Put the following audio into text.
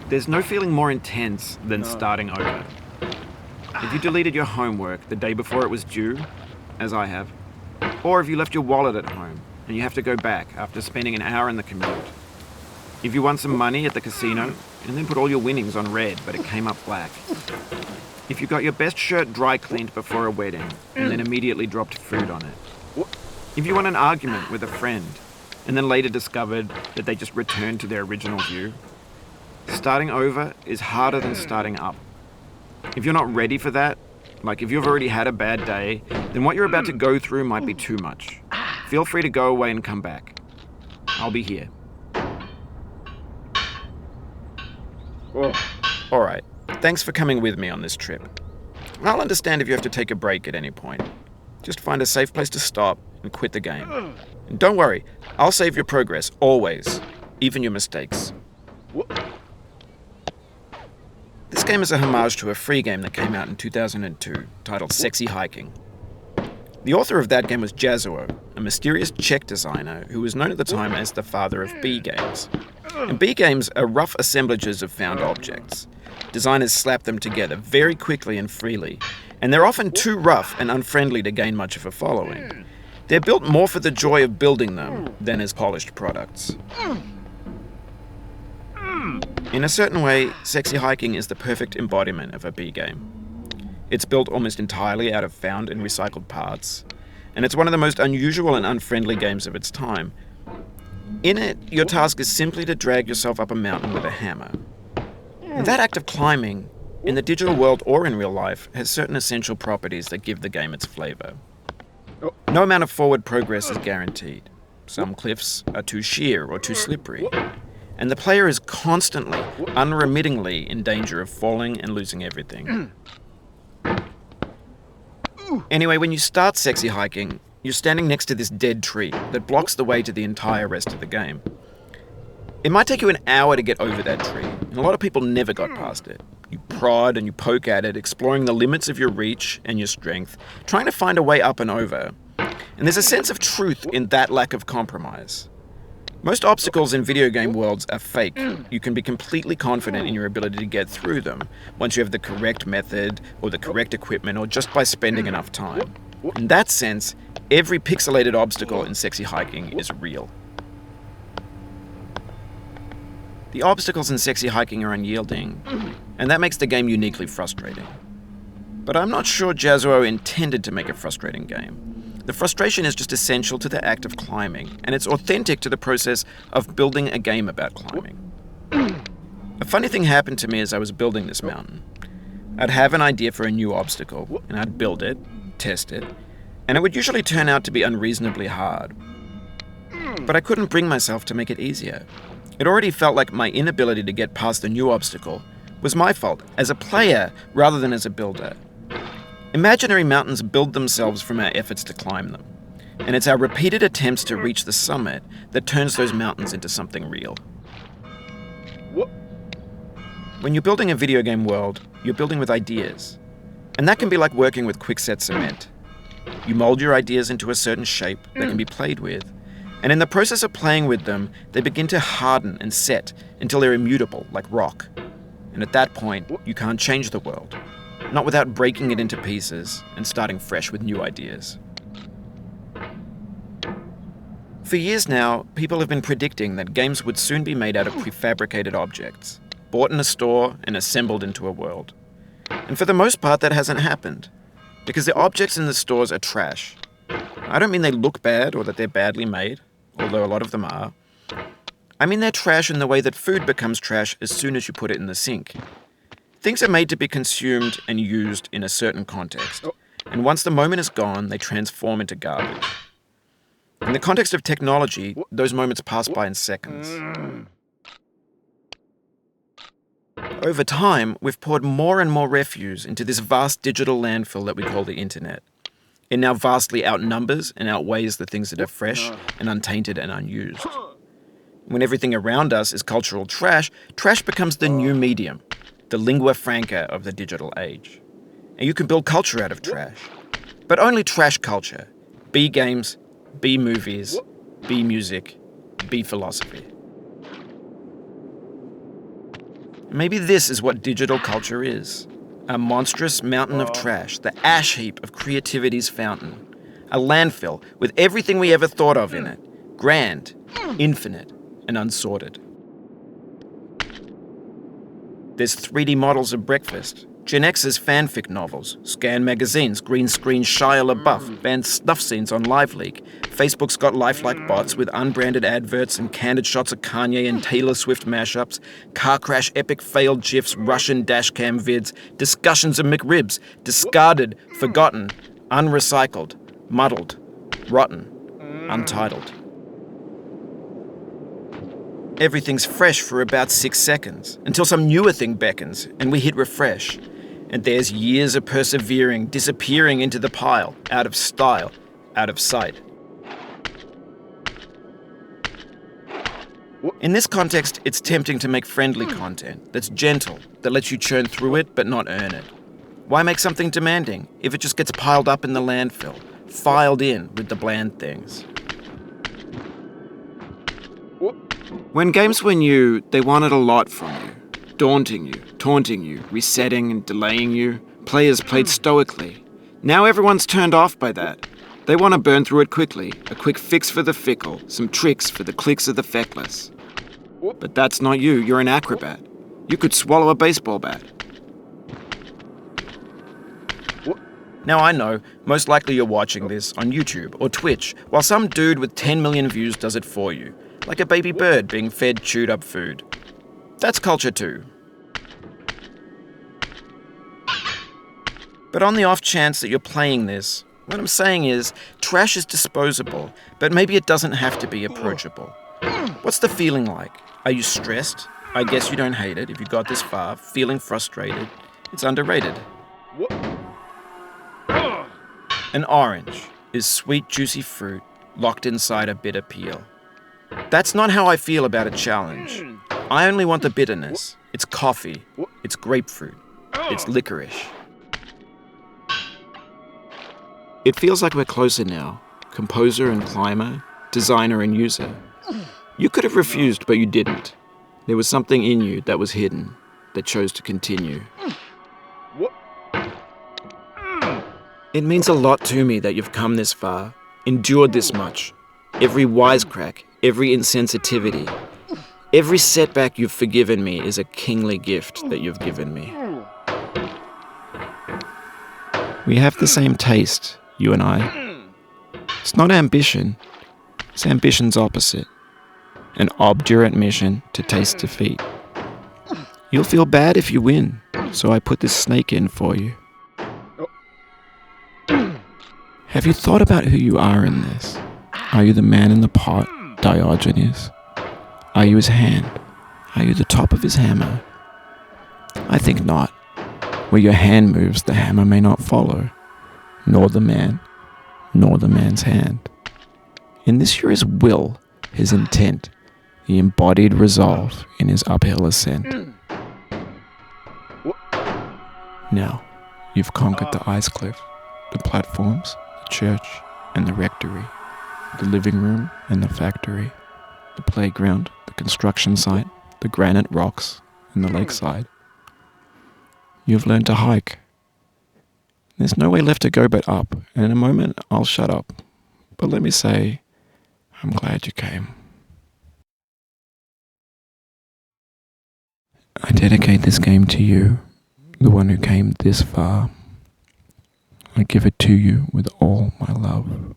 There's no feeling more intense than starting over. If you deleted your homework the day before it was due, as I have, or if you left your wallet at home and you have to go back after spending an hour in the commute. If you won some money at the casino and then put all your winnings on red but it came up black. If you got your best shirt dry cleaned before a wedding and then immediately dropped food on it. If you won an argument with a friend and then later discovered that they just returned to their original view. Starting over is harder than starting up. If you're not ready for that, like if you've already had a bad day, then what you're about to go through might be too much. Feel free to go away and come back. I'll be here. Alright, thanks for coming with me on this trip. I'll understand if you have to take a break at any point. Just find a safe place to stop and quit the game. And don't worry, I'll save your progress, always, even your mistakes. This game is a homage to a free game that came out in 2002, titled Sexy Hiking. The author of that game was Jazzuo, a mysterious Czech designer who was known at the time as the father of B games. And B games are rough assemblages of found objects. Designers slap them together very quickly and freely, and they're often too rough and unfriendly to gain much of a following. They're built more for the joy of building them than as polished products. In a certain way, Sexy Hiking is the perfect embodiment of a B game. It's built almost entirely out of found and recycled parts, and it's one of the most unusual and unfriendly games of its time. In it, your task is simply to drag yourself up a mountain with a hammer. And that act of climbing, in the digital world or in real life, has certain essential properties that give the game its flavor. No amount of forward progress is guaranteed. Some cliffs are too sheer or too slippery. And the player is constantly, unremittingly in danger of falling and losing everything. Anyway, when you start Sexy Hiking, you're standing next to this dead tree that blocks the way to the entire rest of the game. It might take you an hour to get over that tree, and a lot of people never got past it. You prod and you poke at it, exploring the limits of your reach and your strength, trying to find a way up and over. And there's a sense of truth in that lack of compromise. Most obstacles in video game worlds are fake. You can be completely confident in your ability to get through them once you have the correct method or the correct equipment or just by spending enough time. In that sense, every pixelated obstacle in Sexy Hiking is real. The obstacles in Sexy Hiking are unyielding, and that makes the game uniquely frustrating. But I'm not sure Jazzuo intended to make a frustrating game. The frustration is just essential to the act of climbing, and it's authentic to the process of building a game about climbing. A funny thing happened to me as I was building this mountain. I'd have an idea for a new obstacle, and I'd build it, test it, and it would usually turn out to be unreasonably hard. But I couldn't bring myself to make it easier. It already felt like my inability to get past the new obstacle was my fault, as a player rather than as a builder. Imaginary mountains build themselves from our efforts to climb them, and it's our repeated attempts to reach the summit that turns those mountains into something real. When you're building a video game world, you're building with ideas, and that can be like working with quickset cement. You mold your ideas into a certain shape that can be played with, and in the process of playing with them, they begin to harden and set until they're immutable, like rock. And at that point, you can't change the world. Not without breaking it into pieces and starting fresh with new ideas. For years now, people have been predicting that games would soon be made out of prefabricated objects, bought in a store and assembled into a world. And for the most part, that hasn't happened, because the objects in the stores are trash. I don't mean they look bad or that they're badly made, although a lot of them are. I mean they're trash in the way that food becomes trash as soon as you put it in the sink. Things are made to be consumed and used in a certain context, and once the moment is gone, they transform into garbage. In the context of technology, those moments pass by in seconds. Over time, we've poured more and more refuse into this vast digital landfill that we call the internet. It now vastly outnumbers and outweighs the things that are fresh and untainted and unused. When everything around us is cultural trash, trash becomes the new medium, the lingua franca of the digital age. And you can build culture out of trash, but only trash culture. B games, B movies, B music, B philosophy. Maybe this is what digital culture is. A monstrous mountain of trash, the ash heap of creativity's fountain. A landfill with everything we ever thought of in it. Grand, infinite, and unsorted. There's 3D models of breakfast, Gen X's fanfic novels, Scan magazines, green screen Shia LaBeouf, banned snuff scenes on LiveLeak. Facebook's got lifelike bots with unbranded adverts and candid shots of Kanye and Taylor Swift mashups, car crash epic failed GIFs, Russian dashcam vids, discussions of McRibs, discarded, forgotten, unrecycled, muddled, rotten, untitled. Everything's fresh for about 6 seconds, until some newer thing beckons, and we hit refresh. And there's years of persevering, disappearing into the pile, out of style, out of sight. In this context, it's tempting to make friendly content that's gentle, that lets you churn through it but not earn it. Why make something demanding if it just gets piled up in the landfill, filed in with the bland things? When games were new, they wanted a lot from you. Daunting you, taunting you, resetting and delaying you. Players played stoically. Now everyone's turned off by that. They want to burn through it quickly, a quick fix for the fickle, some tricks for the clicks of the feckless. But that's not you, you're an acrobat. You could swallow a baseball bat. Now I know, most likely you're watching this on YouTube or Twitch, while some dude with 10 million views does it for you, like a baby bird being fed chewed up food. That's culture too. But on the off chance that you're playing this, what I'm saying is, trash is disposable, but maybe it doesn't have to be approachable. What's the feeling like? Are you stressed? I guess you don't hate it if you got this far. Feeling frustrated? It's underrated. An orange is sweet, juicy fruit locked inside a bitter peel. That's not how I feel about a challenge. I only want the bitterness. It's coffee. It's grapefruit. It's licorice. It feels like we're closer now. Composer and climber, designer and user. You could have refused, but you didn't. There was something in you that was hidden, that chose to continue. It means a lot to me that you've come this far, endured this much. Every wisecrack, every insensitivity, every setback you've forgiven me is a kingly gift that you've given me. We have the same taste, you and I. It's not ambition, it's ambition's opposite. An obdurate mission to taste defeat. You'll feel bad if you win, so I put this snake in for you. Have you thought about who you are in this? Are you the man in the pot, Diogenes? Are you his hand? Are you the top of his hammer? I think not. Where your hand moves, the hammer may not follow, nor the man, nor the man's hand. In this you're his will, his intent, the embodied resolve in his uphill ascent. Now, you've conquered the ice cliff, the platforms, the church, and the rectory, the living room and the factory, the playground, the construction site, the granite rocks, and the lakeside. You've learned to hike. There's no way left to go but up, and in a moment I'll shut up. But let me say, I'm glad you came. I dedicate this game to you, the one who came this far. I give it to you with all my love.